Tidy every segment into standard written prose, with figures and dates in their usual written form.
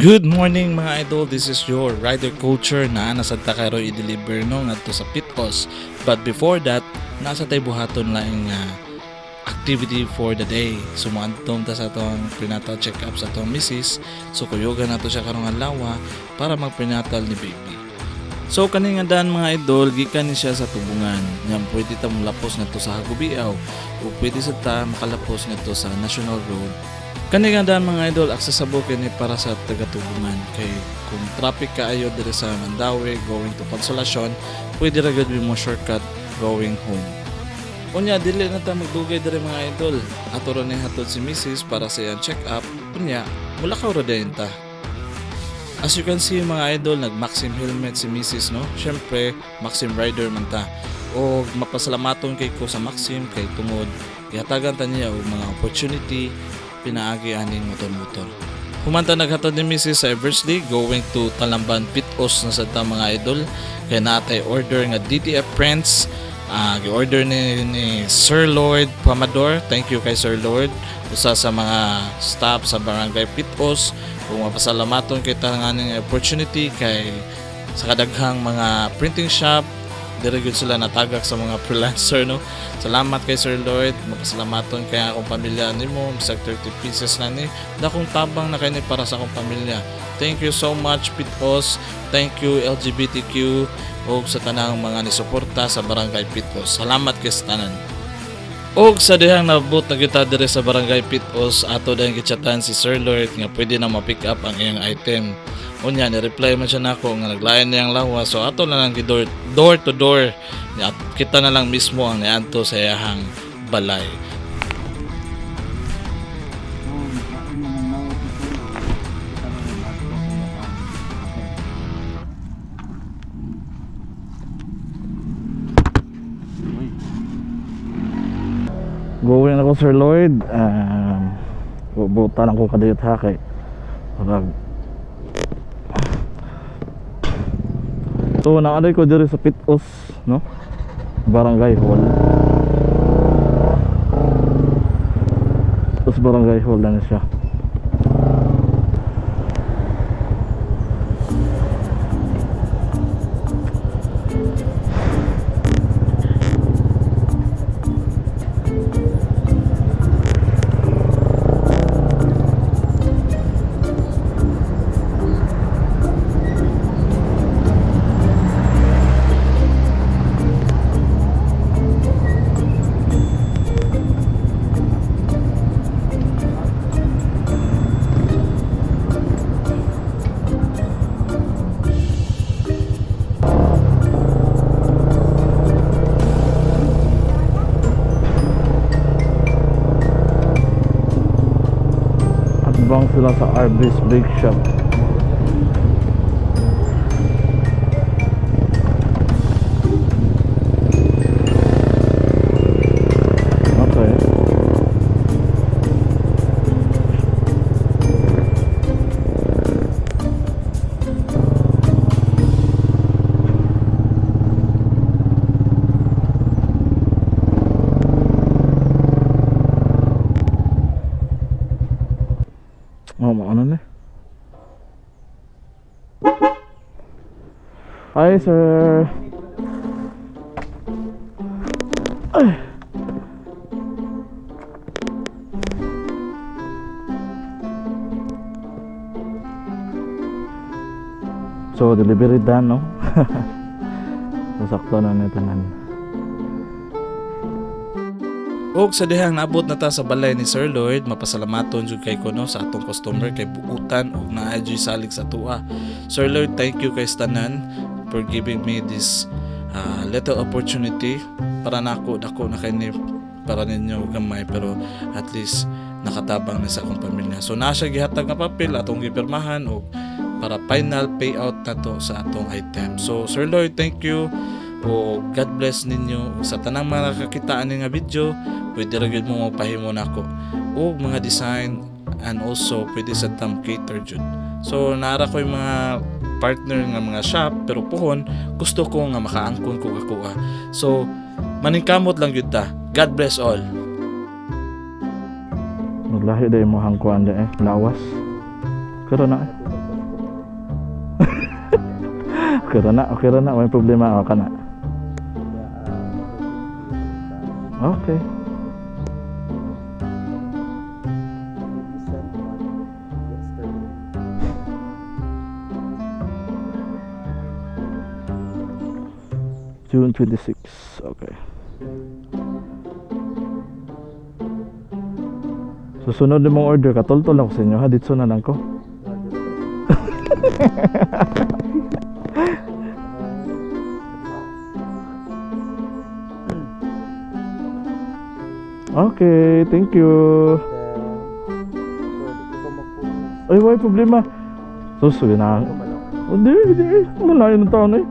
Good morning mga idol, this is your rider culture na nasa takaro i-deliver no ngadto sa Pitos. But before that, nasa tay buhaton lang nga activity for the day. So muadtong ta sa atong prenatal check-up sa atong misis. So kuyogan nato siya karong adlaw para mag-prenatal ni baby. So kani nga daan mga idol, gikan ni siya sa tubungan. Nga pwede ta molapos ngadto sa Hagubiaw o pwede sa ta makalapos ngadto sa National Road. Kani nga daan mga idol, accessible kini para sa taga-tubungan kay kung traffic kaayo diri sa Mandaue going to Consolacion, pwede ra gud mo shortcut going home. Unya dili na ta magdugay diri mga idol. Ato ra ni hatod si Mrs. para sa iyang check-up. Unya, mulakaw ra dayon ta. As you can see mga idol, nag-Maxim helmet si Mrs. no. Syempre, Maxim rider man ta. O mapasalamaton kay ko sa Maxim kay tungod ihatagan ta niya og mga opportunity pinaagi aning motor-motor. Humanta naghatod ni Mrs. sa Eversley going to Talamban Pitos na sa ta mga idol. Kaya natay order nga DTF Prince. Gi-order ni Sir Lloyd Pamador. Thank you kay Sir Lloyd. Usa sa mga staff sa Barangay Pitos. Kung mapasalamaton kay tanganing opportunity kay sa kadaghang mga printing shop dire gyud sila natagak sa mga freelancer no. Salamat kay Sir Lloyd, mapasalamaton kay akong pamilya nimo, bisag 30 pieces na ni dakong tabang na kani para sa akong pamilya. Thank you so much Pitos. Thank you LGBTQ ug sa tanang mga nisuporta sa Barangay Pitos. Salamat kay sa tanan. Og sa dihang nabot na kita dire sa Barangay Pitos, ato dahil gichatan si Sir Lloyd nga pwede na ma-pick up ang iyang item. Unya ni-reply man siya nako nga naglayan niyang lawa, so ato na lang door to door at kita na lang mismo ang niadto sa iyang balay. Going ako Sir Lloyd, bubutan ako kadiyot ha kay so naaday ko diri sa Pitos no, Barangay Hall. Tapos Barangay Hall na siya. Bang sila sa Arby's Bake Shop. Okay. Ano na? Hi sir. Ay. So delivery done no? Sakto na nito nan. Og sa dihang naabot na ta sa balay ni Sir Lloyd, mapasalamaton jud kay kuno sa atong customer kay buutan og naadyo salig sa tuwa. Sir Lloyd, thank you kay tanan for giving me this little opportunity para nako dako na kay ni para ninyo gamay pero at least nakatabang na sa akong pamilya. So na siya gihatag nga papel atong gipirmahan og para final payout nato sa atong item. So Sir Lloyd, thank you. O God bless ninyo sa tanang mga nakakitaan nga video. Pwede ra gyud mo mapahimo nako og mga design and also pwede sa tam cater jud. So nara ko yung mga partner nga mga shop pero puhon gusto ko nga makaangkon ko ako. So maningkamot lang gyud ta. God bless all. Naglahi day mo hangkuan lawas. Karon na. Okay ra na, may problema ka na. Okay. June 26. Okay. Susunod na mong order, katultol ako sa inyo ha, dito na lang ko. Okay, thank you. Ay, may problema. Susunod na. Hindi. Malayo ng taon eh.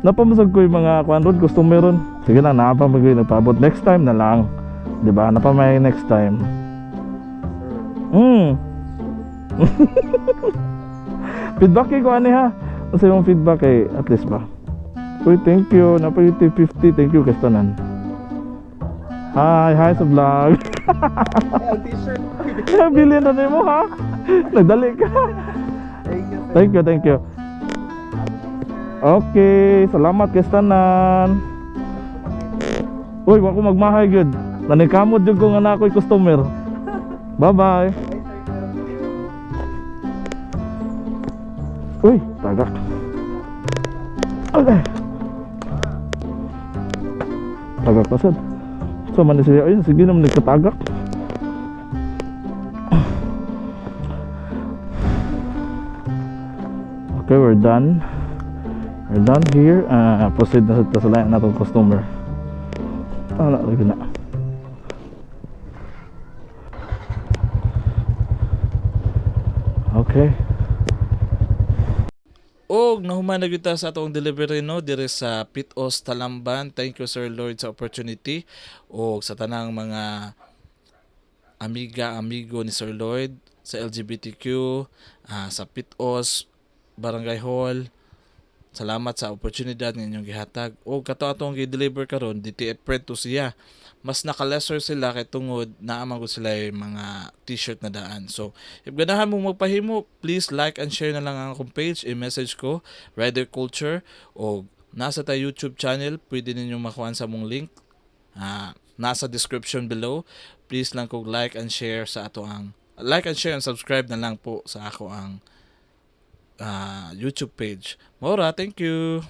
Napamasag ko yung mga kwanrod, gusto meron. Sige lang, napamagay, nagpaabot. Next time na lang. Diba? Napamay next time. Feedback ko ani ha. Kasi yung feedback eh, at least ba. Uy, thank you. Napay 50. Thank you, Kastanan. Hi sa vlog. T-shirt. Bilhin na mo ha. Nagdali ka. Thank you. Okay, salamat Kastanan. Uy, wako magmahay good. Nanikamot jud ko nga na ako'y customer. Bye-bye. Uy, tagak. Okay. Tagak pa sad. So man siya, ayun, sige naman nagkatagak. Okay, we're done. We're done here. Proceed na sa layan na itong customer. Lagi na. Okay. Og nahuman na kita sa atong delivery no dire sa Pitos Talamban. Thank you Sir Lord sa opportunity og sa tanang mga amigo ni Sir Lord sa LGBTQ sa Pitos Barangay Hall. Salamat sa oportunidad nga inyong gihatag. O kato atong gi-deliver karon DTF print to siya. Mas naka-lesser sila kay tungod naamang ko sila yung mga t-shirt na daan. So, if ganahan mo magpahimo, please like and share na lang ang akong page. I-message ko, Rider Culture. O nasa tayo YouTube channel, pwede ninyong makuha sa mong link. Nasa description below. Please lang kog like and share sa ato ang like and share and subscribe na lang po sa ako ang YouTube page. Mora, thank you.